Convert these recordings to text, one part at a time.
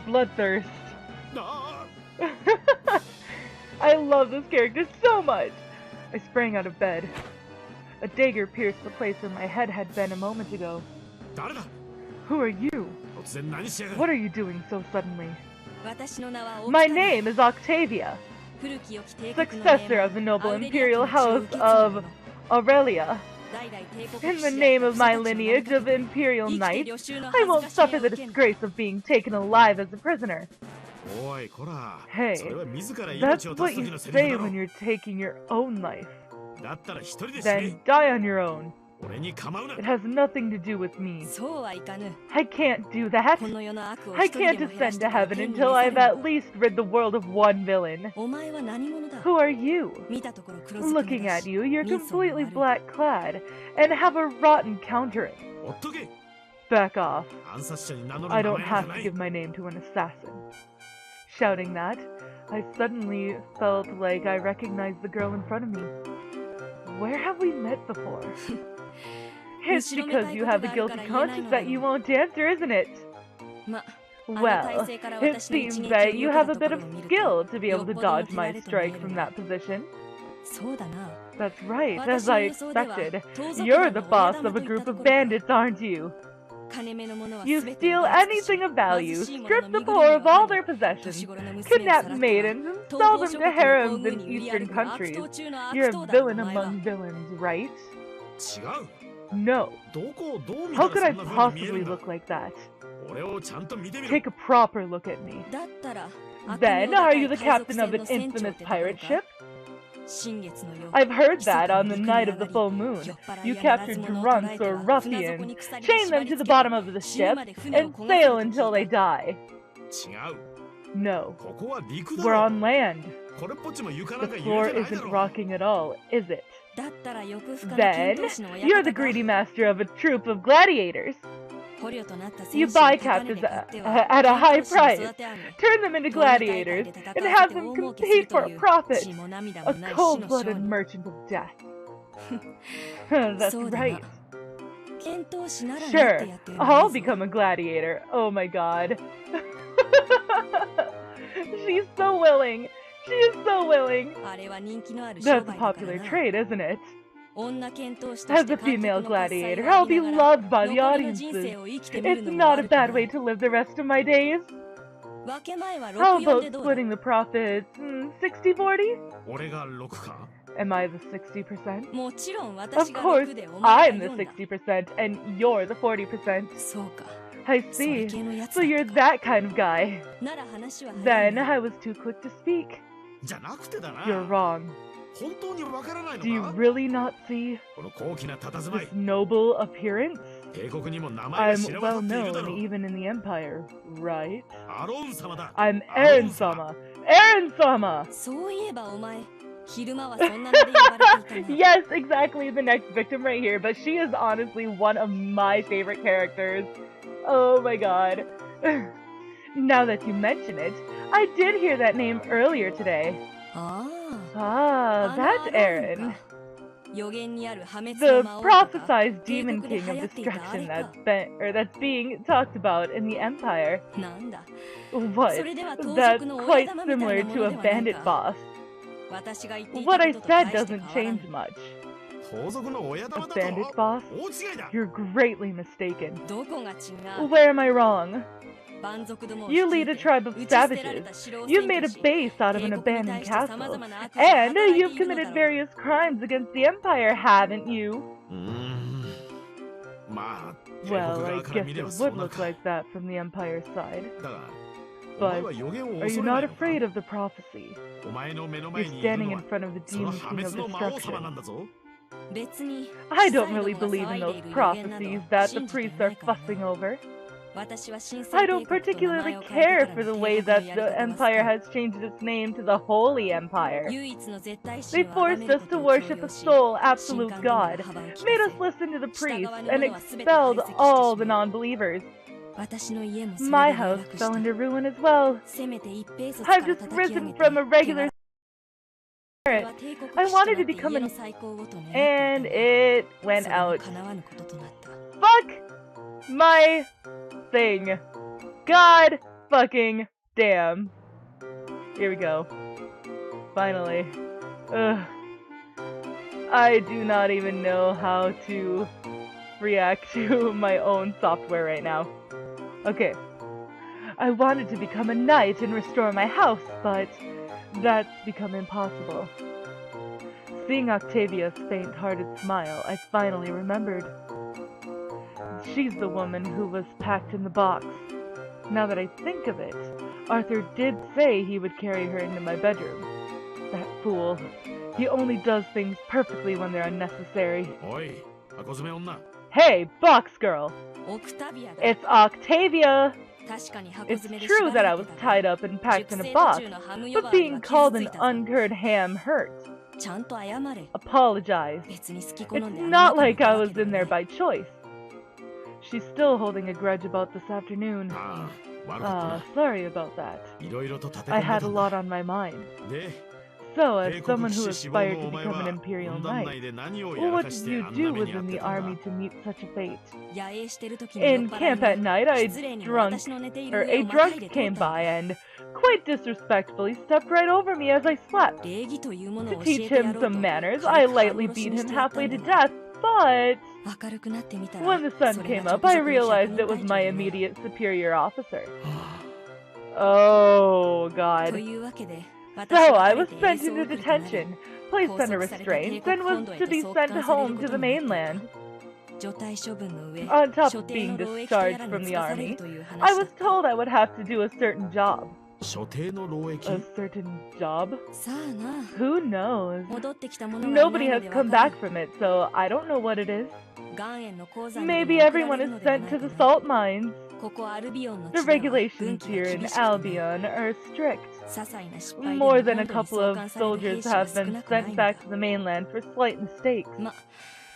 bloodthirst. I love this character so much. I sprang out of bed. A dagger pierced the place where my head had been a moment ago. Who are you? What are you doing so suddenly? My name is Octavia, successor of the noble imperial house of Aurelia. In the name of my lineage of imperial knights, I won't suffer the disgrace of being taken alive as a prisoner. Hey, that's what you say when you're taking your own life. Then die on your own. It has nothing to do with me. I can't do that. I can't ascend to heaven until I've at least rid the world of one villain. Who are you? Looking at you, you're completely black-clad and have a rotten countering. Back off. I don't have to give my name to an assassin. Shouting that, I suddenly felt like I recognized the girl in front of me. Where have we met before? It's because you have a guilty conscience that you won't answer, isn't it? Well, it seems that you have a bit of skill to be able to dodge my strike from that position. That's right, as I expected. You're the boss of a group of bandits, aren't you? You steal anything of value, strip the poor of all their possessions, kidnap maidens, and sell them to harems in eastern countries. You're a villain among villains, right? No. How could I possibly look like that? Take a proper look at me. Then, are you the captain of an infamous pirate ship? I've heard that on the night of the full moon, you captured drunks or ruffians, chain them to the bottom of the ship, and sail until they die. No. We're on land. The floor isn't rocking at all, is it? Then, you're the greedy master of a troop of gladiators. You buy captives at a high price, turn them into gladiators, and have them compete for a profit. A cold-blooded merchant of death. That's right. Sure, I'll become a gladiator. Oh my god. She's so willing. She is so willing. That's a popular trait, isn't it? As a female gladiator, I'll be loved by the audiences. It's not a bad way to live the rest of my days. How about splitting the profits? 60-40? Am I the 60%? Of course, I'm the 60% and you're the 40%. I see. So you're that kind of guy. Then I was too quick to speak. You're wrong. Do you really not see this noble appearance? I'm well known even in the Empire, right? I'm Arawn-sama! Arawn-sama! Yes, exactly, the next victim right here, but she is honestly one of my favorite characters. Oh my god. Now that you mention it, I did hear that name earlier today. That's Arawn. The prophesized demon king of destruction that's being talked about in the Empire. What? That's quite similar to a bandit boss. What I said doesn't change much. A bandit boss? You're greatly mistaken. Where am I wrong? You lead a tribe of savages. You've made a base out of an abandoned castle. And you've committed various crimes against the Empire, haven't you? Well, I guess it would look like that from the Empire's side. But are you not afraid of the prophecy? You're standing in front of the demon king of destruction. I don't really believe in those prophecies that the priests are fussing over. I don't particularly care for the way that the Empire has changed its name to the Holy Empire. They forced us to worship a sole, absolute God, made us listen to the priests, and expelled all the non-believers. My house fell into ruin as well. I've just risen from a regular spirit. I wanted to become an... and it went out. Fuck my thing. God fucking damn. Here we go. Finally. Ugh. I do not even know how to react to my own software right now. Okay. I wanted to become a knight and restore my house, but that's become impossible. Seeing Octavia's faint-hearted smile, I finally remembered. She's the woman who was packed in the box. Now that I think of it, Arthur did say he would carry her into my bedroom. That fool. He only does things perfectly when they're unnecessary. Hey, box girl! It's Octavia! It's true that I was tied up and packed in a box, but being called an uncured ham hurts. Apologize. It's not like I was in there by choice. She's still holding a grudge about this afternoon. Sorry about that. I had a lot on my mind. So, as someone who aspired to become an Imperial Knight, what did you do within the army to meet such a fate? In camp at night, a drunk came by and, quite disrespectfully, stepped right over me as I slept. To teach him some manners, I lightly beat him halfway to death, but when the sun came up, I realized it was my immediate superior officer. Oh, God. So I was sent into detention, placed under restraints, and was to be sent home to the mainland. On top of being discharged from the army, I was told I would have to do a certain job. A certain job? Who knows? Nobody has come back from it, so I don't know what it is. Maybe everyone is sent to the salt mines. The regulations here in Albion are strict. More than a couple of soldiers have been sent back to the mainland for slight mistakes.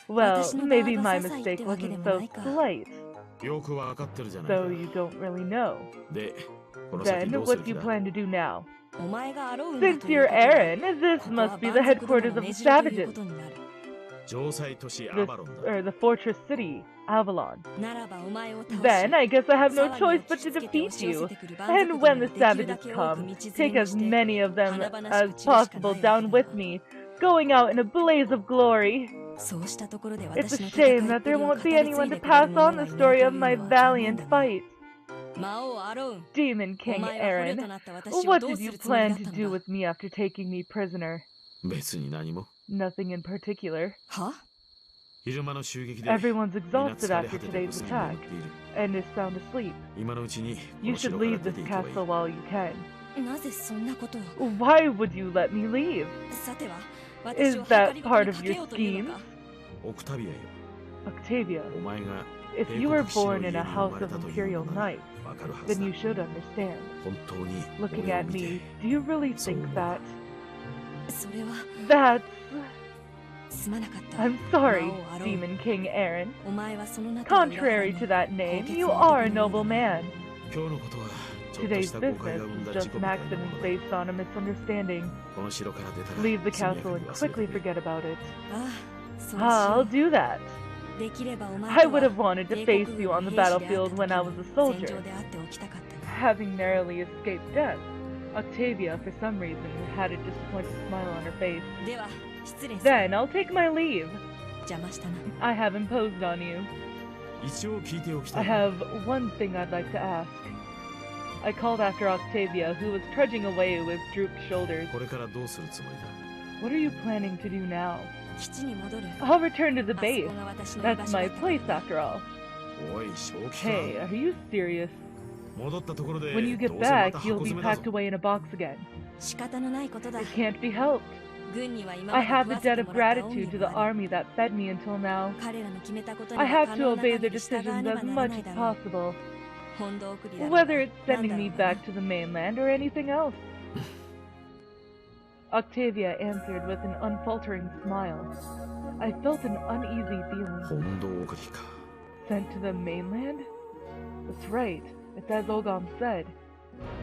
Well, maybe my mistake wasn't so slight. So you don't really know. Then, what do you plan to do now? Since you're Arawn, this must be the headquarters of the savages. The fortress city, Avalon. Then I guess I have no choice but to defeat you. And when the savages come, take as many of them as possible down with me, going out in a blaze of glory. It's a shame that there won't be anyone to pass on the story of my valiant fight. Demon King Arawn, what did you plan to do with me after taking me prisoner? Nothing in particular. Everyone's exhausted after today's attack, and is sound asleep. You should leave this castle while you can. Why would you let me leave? Is that part of your scheme? Octavia, if you were born in a house of Imperial Knights, then you should understand. Looking at me, do you really think that? That's... I'm sorry, Demon King Arawn. Contrary to that name, you are a noble man. Today's business is just an accident based on a misunderstanding. Leave the castle and quickly forget about it. I'll do that. I would have wanted to face you on the battlefield when I was a soldier. Having narrowly escaped death, Octavia, for some reason, had a disappointed smile on her face. Then I'll take my leave. I have imposed on you. I have one thing I'd like to ask. I called after Octavia, who was trudging away with drooped shoulders. What are you planning to do now? I'll return to the base. That's my place, after all. Hey, are you serious? When you get back, you'll be packed away in a box again. It can't be helped. I have a debt of gratitude to the army that fed me until now. I have to obey their decisions as much as possible, whether it's sending me back to the mainland or anything else. Octavia answered with an unfaltering smile. I felt an uneasy feeling. Sent to the mainland? That's right, it's as Ogam said.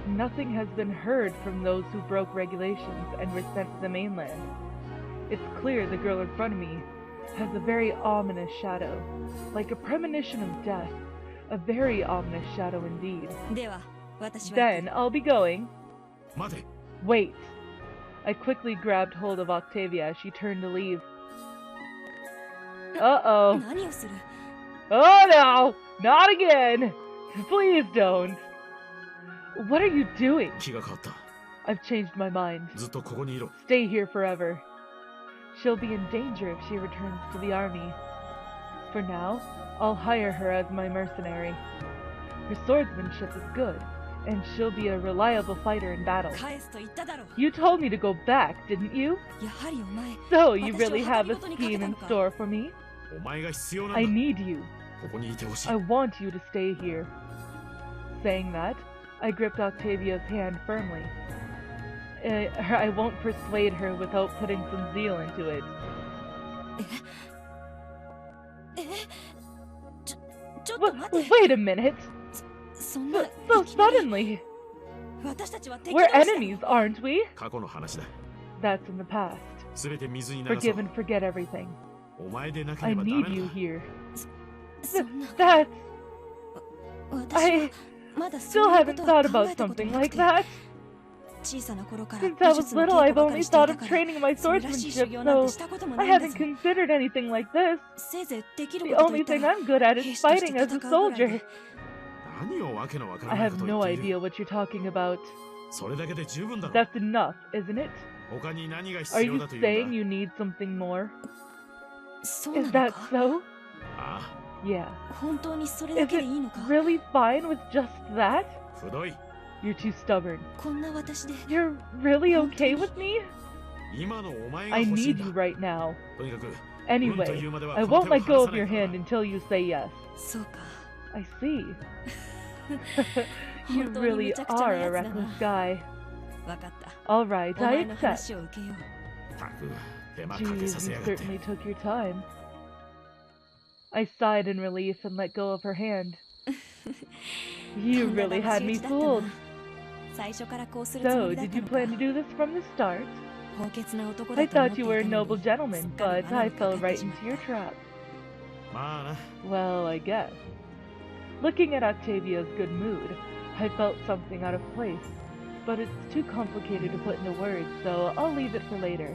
Nothing has been heard from those who broke regulations and were sent to the mainland. It's clear the girl in front of me has a very ominous shadow, like a premonition of death. A very ominous shadow indeed. Then I'll be going. Wait. I quickly grabbed hold of Octavia as she turned to leave. Uh-oh. Oh no! Not again! Please don't! What are you doing? I've changed my mind. Stay here forever. She'll be in danger if she returns to the army. For now, I'll hire her as my mercenary. Her swordsmanship is good, and she'll be a reliable fighter in battle. You told me to go back, didn't you? So you really have a scheme in store for me? I need you. I want you to stay here. Saying that, I gripped Octavia's hand firmly. I won't persuade her without putting some zeal into it. Wait a minute! So suddenly! We're enemies, aren't we? That's in the past. Forgive and forget everything. I need you here. That's... I still haven't thought about something like that. Since I was little, I've only thought of training my swordsmanship, so I haven't considered anything like this. The only thing I'm good at is fighting as a soldier. I have no idea what you're talking about. That's enough, isn't it? Are you saying you need something more? Is that so? Yeah. Is it really fine with just that? You're too stubborn. You're really okay with me? I need you right now. Anyway, I won't let go of your hand until you say yes. I see. You really are a reckless guy. Alright, I accept. Jeez, you certainly took your time. I sighed in relief and let go of her hand. You really had me fooled. So, did you plan to do this from the start? I thought you were a noble gentleman, but I fell right into your trap. Well, I guess. Looking at Octavia's good mood, I felt something out of place, but it's too complicated to put into words, so I'll leave it for later.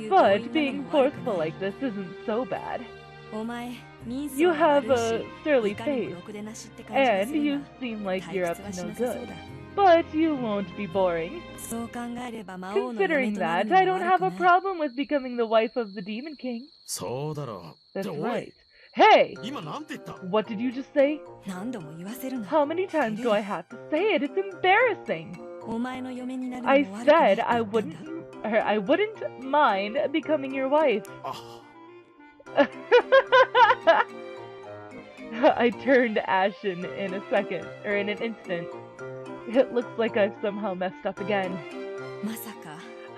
But being forceful like this isn't so bad. You have a surly face, and you seem like you're up to no good. But you won't be boring. Considering that, I don't have a problem with becoming the wife of the Demon King. That's right. Hey! What did you just say? How many times do I have to say it? It's embarrassing. I said I wouldn't mind becoming your wife. I turned ashen in an instant. It looks like I've somehow messed up again.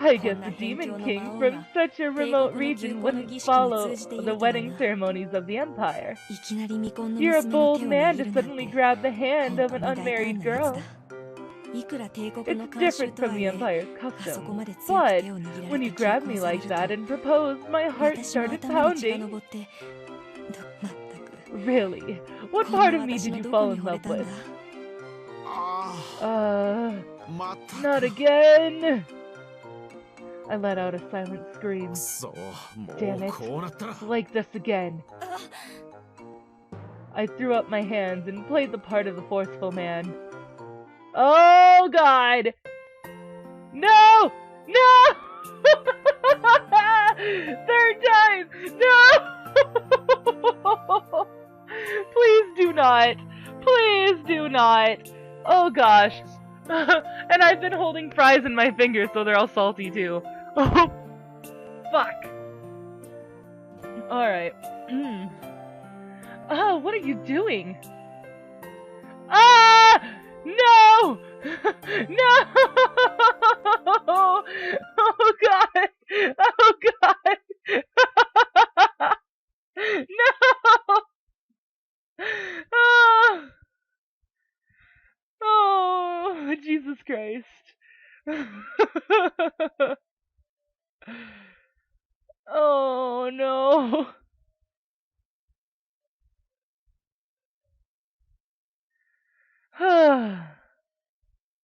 I guess the Demon King from such a remote region wouldn't follow the wedding ceremonies of the Empire. You're a bold man to suddenly grab the hand of an unmarried girl. It's different from the Empire's custom, but when you grabbed me like that and proposed, my heart started pounding. Really? What part of me did you fall in love with? Not again! I let out a silent scream. Damn it. Like this again. I threw up my hands and played the part of the forceful man. Oh God! No! No! Third time! No! Please do not! Please do not! Oh gosh. And I've been holding fries in my fingers so they're all salty too. Oh, fuck. Alright. Oh, what are you doing? Ah! No! No! Oh God! Oh God! No! Oh! Oh, Jesus Christ. Oh no.